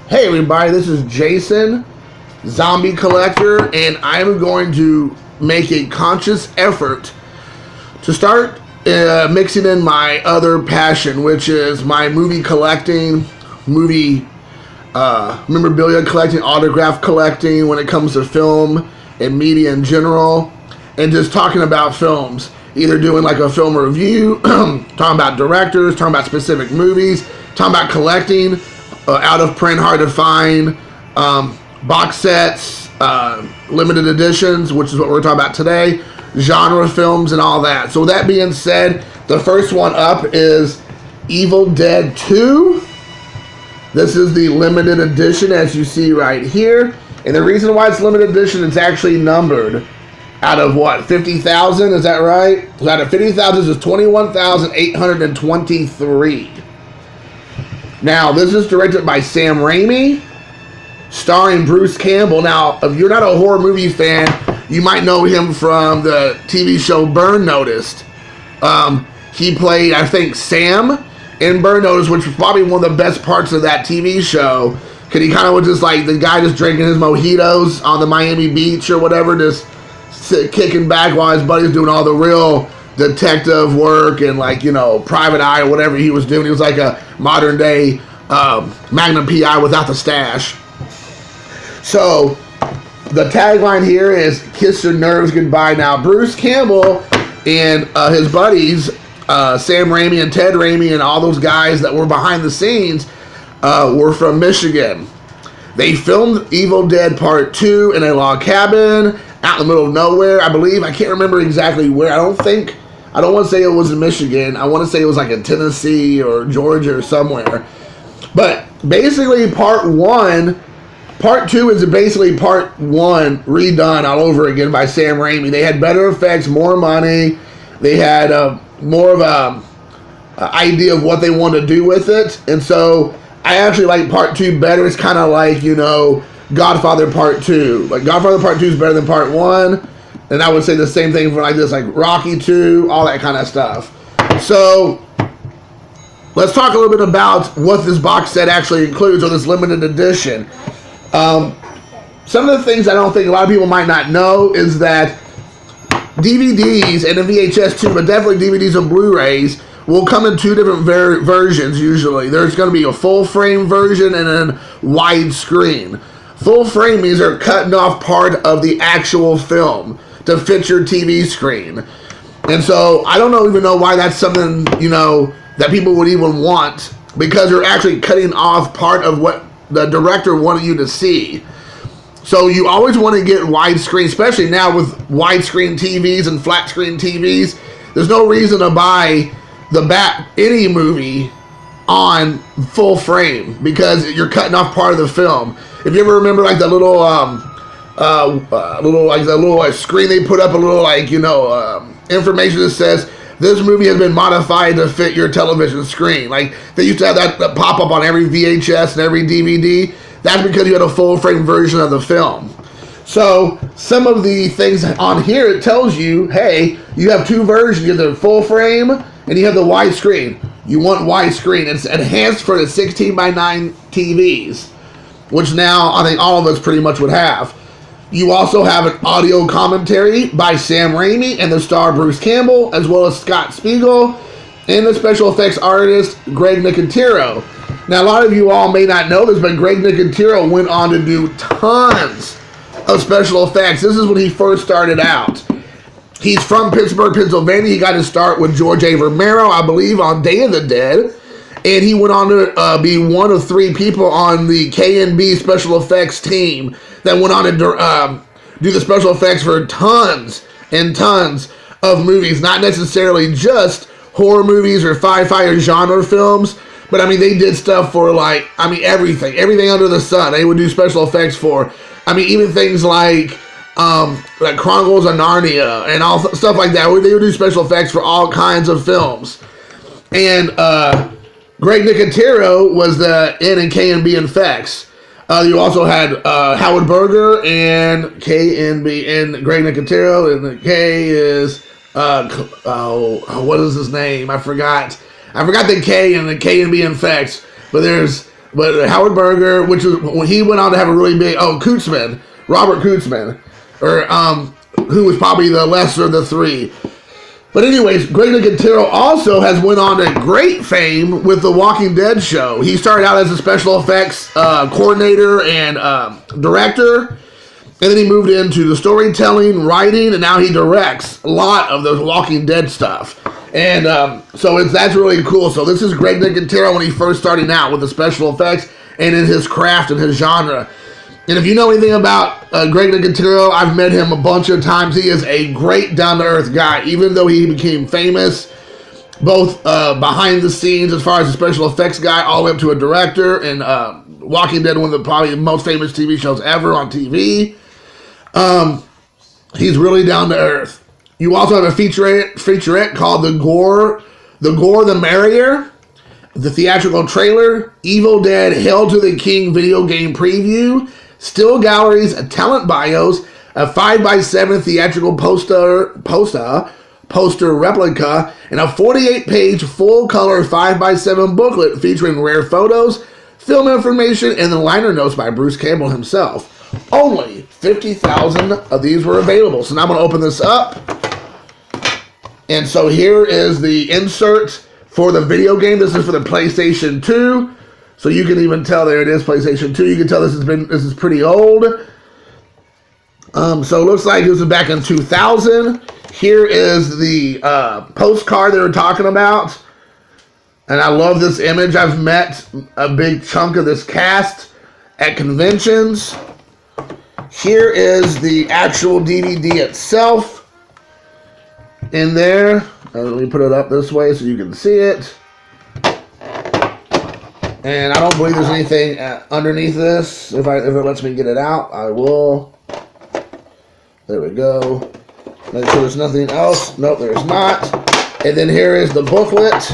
Hey everybody, this is Jason, Zombie Collector, and I'm going to make a conscious effort to start mixing in my other passion, which is my movie collecting, movie memorabilia collecting, autograph collecting when it comes to film and media in general, and just talking about films. Either doing like a film review, talking about directors, talking about specific movies, talking about collecting, out of print, hard to find, box sets, limited editions, which is what we're talking about today, genre films and all that. So with that being said, the first one up is Evil Dead 2. This is the limited edition, as you see right here. And the reason why it's limited edition, it's actually numbered out of what, 50,000? Is that right? So out of 50,000, this is 21,823. Now, this is directed by Sam Raimi, starring Bruce Campbell. Now, if you're not a horror movie fan, you might know him from the TV show Burn Notice. He played, I think, Sam in Burn Notice, which was probably one of the best parts of that TV show. Because he kind of was just like the guy just drinking his mojitos on the Miami beach or whatever, just kicking back while his buddy's doing all the real detective work and, like, you know, private eye or whatever he was doing. He was like a modern day Magnum PI without the stash. So the tagline here is "Kiss Your Nerves Goodbye." Now, Bruce Campbell and his buddies, Sam Raimi and Ted Raimi and all those guys that were behind the scenes, were from Michigan. They filmed Evil Dead Part 2 in a log cabin out in the middle of nowhere, I believe. I can't remember exactly where. I don't want to say it was in Michigan. I want to say it was like in Tennessee or Georgia or somewhere. But basically Part 2 is basically Part 1 redone all over again by Sam Raimi. They had better effects, more money. They had more of a idea of what they wanted to do with it. And so I actually like Part 2 better. It's kind of like, you know, Godfather Part 2. Like, Godfather Part 2 is better than Part 1. And I would say the same thing for like this, like Rocky 2, all that kind of stuff. So let's talk a little bit about what this box set actually includes, or this limited edition. Some of the things I don't think a lot of people might not know is that DVDs and a VHS too, but definitely DVDs and Blu-rays will come in two different versions usually. There's going to be a full frame version and then widescreen. Full frame means they're cutting off part of the actual film to fit your TV screen. And so I don't even know why that's something, you know, that people would even want, because you're actually cutting off part of what the director wanted you to see. So you always want to get widescreen, especially now with widescreen TVs and flat screen TVs. There's no reason to buy any movie on full frame, because you're cutting off part of the film. If you ever remember, like the little screen they put up, a little, like, you know, information that says this movie has been modified to fit your television screen. Like, they used to have that pop up on every VHS and every DVD. That's because you had a full frame version of the film. So some of the things on here, it tells you, hey, you have two versions. You have the full frame and you have the widescreen. You want widescreen. It's enhanced for the 16:9 TVs, which now I think all of us pretty much would have. You also have an audio commentary by Sam Raimi and the star Bruce Campbell, as well as Scott Spiegel and the special effects artist Greg Nicotero. Now, a lot of you all may not know this, but Greg Nicotero went on to do tons of special effects. This is when he first started out. He's from Pittsburgh, Pennsylvania. He got his start with George A. Romero, I believe, on Day of the Dead. And he went on to be one of three people on the K&B special effects team that went on to do the special effects for tons and tons of movies. Not necessarily just horror movies or sci-fi or genre films, but I mean, they did stuff for, like, I mean, everything under the sun. They would do special effects for. I mean, even things like Chronicles of Narnia and all stuff like that. They would do special effects for all kinds of films. And Greg Nicotero was the N and K&B effects. You also had Howard Berger and K&B and Greg Nicotero, and the K is what is his name? I forgot the K and the K&B effects. But there's But Howard Berger, which is when he went on to have a really big, Kurtzman, Robert Kurtzman, or who was probably the lesser of the three. But anyways, Greg Nicotero also has went on to great fame with the Walking Dead show. He started out as a special effects coordinator and director, and then he moved into the storytelling, writing, and now he directs a lot of the Walking Dead stuff. And so that's really cool. So this is Greg Nicotero when he first starting out with the special effects and in his craft and his genre. And if you know anything about Greg Nicotero, I've met him a bunch of times. He is a great down-to-earth guy, even though he became famous, both behind the scenes as far as a special effects guy, all the way up to a director, and Walking Dead, one of the probably most famous TV shows ever on TV. He's really down-to-earth. You also have a featurette called The Gore the Merrier, the theatrical trailer, Evil Dead Hail to the King video game preview, still galleries, talent bios, a 5x7 theatrical poster replica, and a 48-page full-color 5x7 booklet featuring rare photos, film information, and the liner notes by Bruce Campbell himself. Only 50,000 of these were available. So now I'm going to open this up. And so here is the insert for the video game. This is for the PlayStation 2. So you can even tell, there it is, PlayStation 2. You can tell this is pretty old. So it looks like this was back in 2000. Here is the postcard they were talking about. And I love this image. I've met a big chunk of this cast at conventions. Here is the actual DVD itself in there. Let me put it up this way so you can see it. And I don't believe there's anything underneath this. If it lets me get it out, I will. There we go. Make sure there's nothing else. Nope, there's not. And then here is the booklet.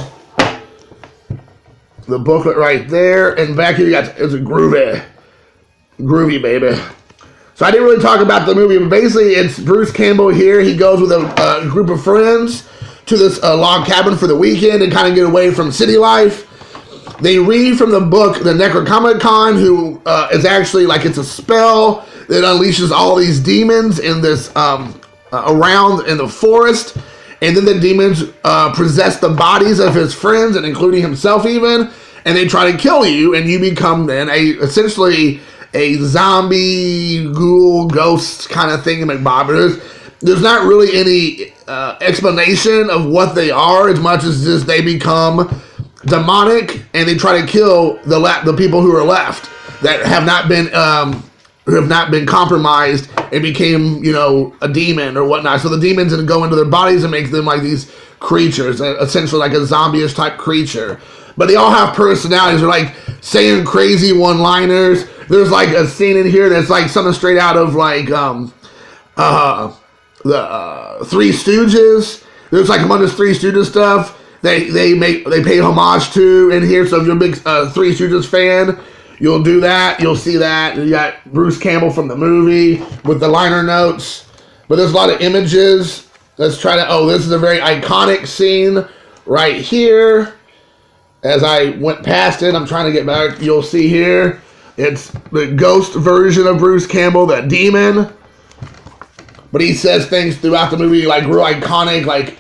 The booklet right there. And back here you got, it's a groovy, baby. So I didn't really talk about the movie, but basically it's Bruce Campbell here. He goes with a group of friends to this log cabin for the weekend and kind of get away from city life. They read from the book, The Necronomicon, who is actually like it's a spell that unleashes all these demons in this around in the forest. And then the demons possess the bodies of his friends and including himself even. And they try to kill you, and you become then essentially a zombie, ghoul, ghost kind of thing. There's not really any explanation of what they are as much as just they become demonic, and they try to kill the people who are left that have not been compromised and became, a demon or whatnot. So the demons then go into their bodies and make them like these creatures, essentially like a zombie-ish type creature. But they all have personalities. They're like saying crazy one-liners. There's like a scene in here that's like something straight out of like the Three Stooges. There's like a bunch of Three Stooges stuff. They pay homage to in here. So if you're a big Three Stooges fan, you'll do that. You'll see that. You got Bruce Campbell from the movie with the liner notes. But there's a lot of images. Let's try to. This is a very iconic scene right here. As I went past it, I'm trying to get back. You'll see here. It's the ghost version of Bruce Campbell, the demon. But he says things throughout the movie like real iconic, like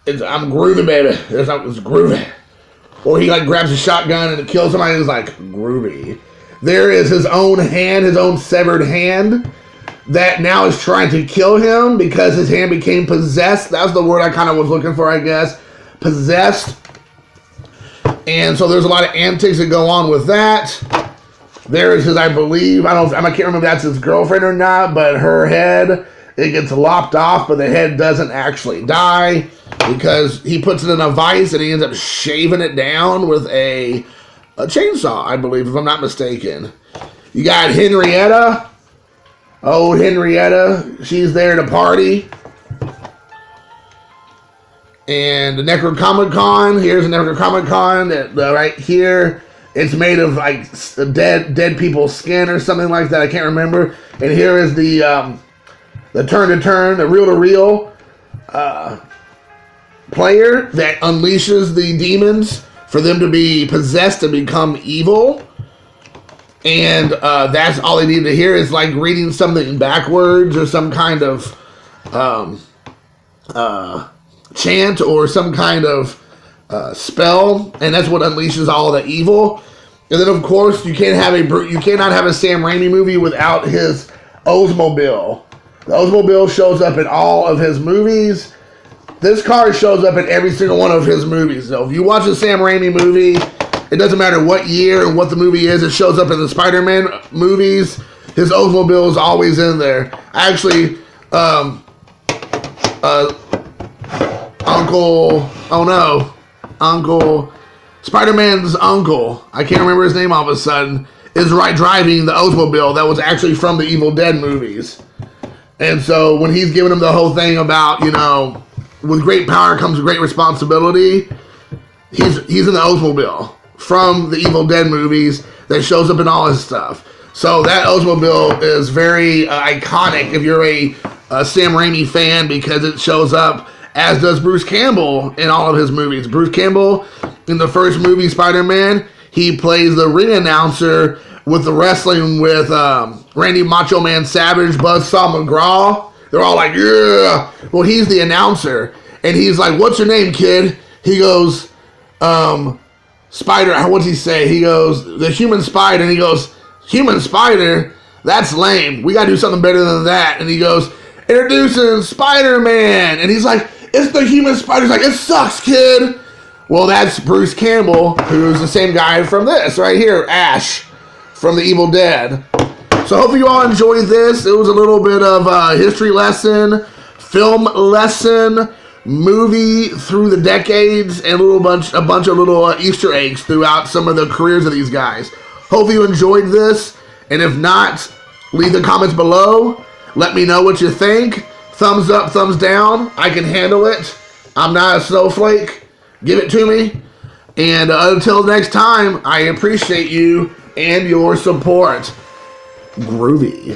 I'm groovy, baby. It's groovy. Or he like grabs a shotgun and kills somebody and is like groovy. There is his own hand, his own severed hand that now is trying to kill him because his hand became possessed. That's the word I kind of was looking for, I guess. Possessed. And so there's a lot of antics that go on with that. There is his, I believe, I can't remember if that's his girlfriend or not, but her head, it gets lopped off, but the head doesn't actually die because he puts it in a vise and he ends up shaving it down with a chainsaw, I believe, if I'm not mistaken. You got Henrietta. Oh, Henrietta. She's there to party. And the Necronomicon. Here's the Necronomicon right here. It's made of like dead people's skin or something like that. I can't remember. And here is the turn-to-turn, the reel-to-reel player that unleashes the demons for them to be possessed and become evil. And that's all they need to hear is like reading something backwards or some kind of chant or some kind of spell, and that's what unleashes all the evil. And then, of course, you cannot have a Sam Raimi movie without his Oldsmobile. The Oldsmobile shows up in all of his movies. This car shows up in every single one of his movies. So if you watch a Sam Raimi movie, it doesn't matter what year and what the movie is, it shows up in the Spider-Man movies. His Oldsmobile is always in there. Actually, Spider-Man's uncle, I can't remember his name all of a sudden, is driving the Oldsmobile that was actually from the Evil Dead movies. And so when he's giving him the whole thing about, with great power comes great responsibility, he's in the Oldsmobile from the Evil Dead movies that shows up in all his stuff. So that Oldsmobile is very iconic if you're a Sam Raimi fan, because it shows up, as does Bruce Campbell in all of his movies. Bruce Campbell, in the first movie, Spider-Man, he plays the ring announcer with the wrestling with Randy Macho Man Savage, Buzzsaw McGraw. They're all like, yeah. Well, he's the announcer. And he's like, what's your name, kid? He goes, Spider. What's he say? He goes, the human spider. And he goes, human spider? That's lame. We got to do something better than that. And he goes, introducing Spider-Man. And he's like, it's the human spider. He's like, it sucks, kid. Well, that's Bruce Campbell, who's the same guy from this right here, Ash, from the Evil Dead. So hopefully you all enjoyed this. It was a little bit of a history lesson, film lesson, movie through the decades, and a bunch of little Easter eggs throughout some of the careers of these guys. Hopefully you enjoyed this, and if not, leave the comments below. Let me know what you think. Thumbs up, thumbs down. I can handle it. I'm not a snowflake. Give it to me. And until next time, I appreciate you and your support. Groovy.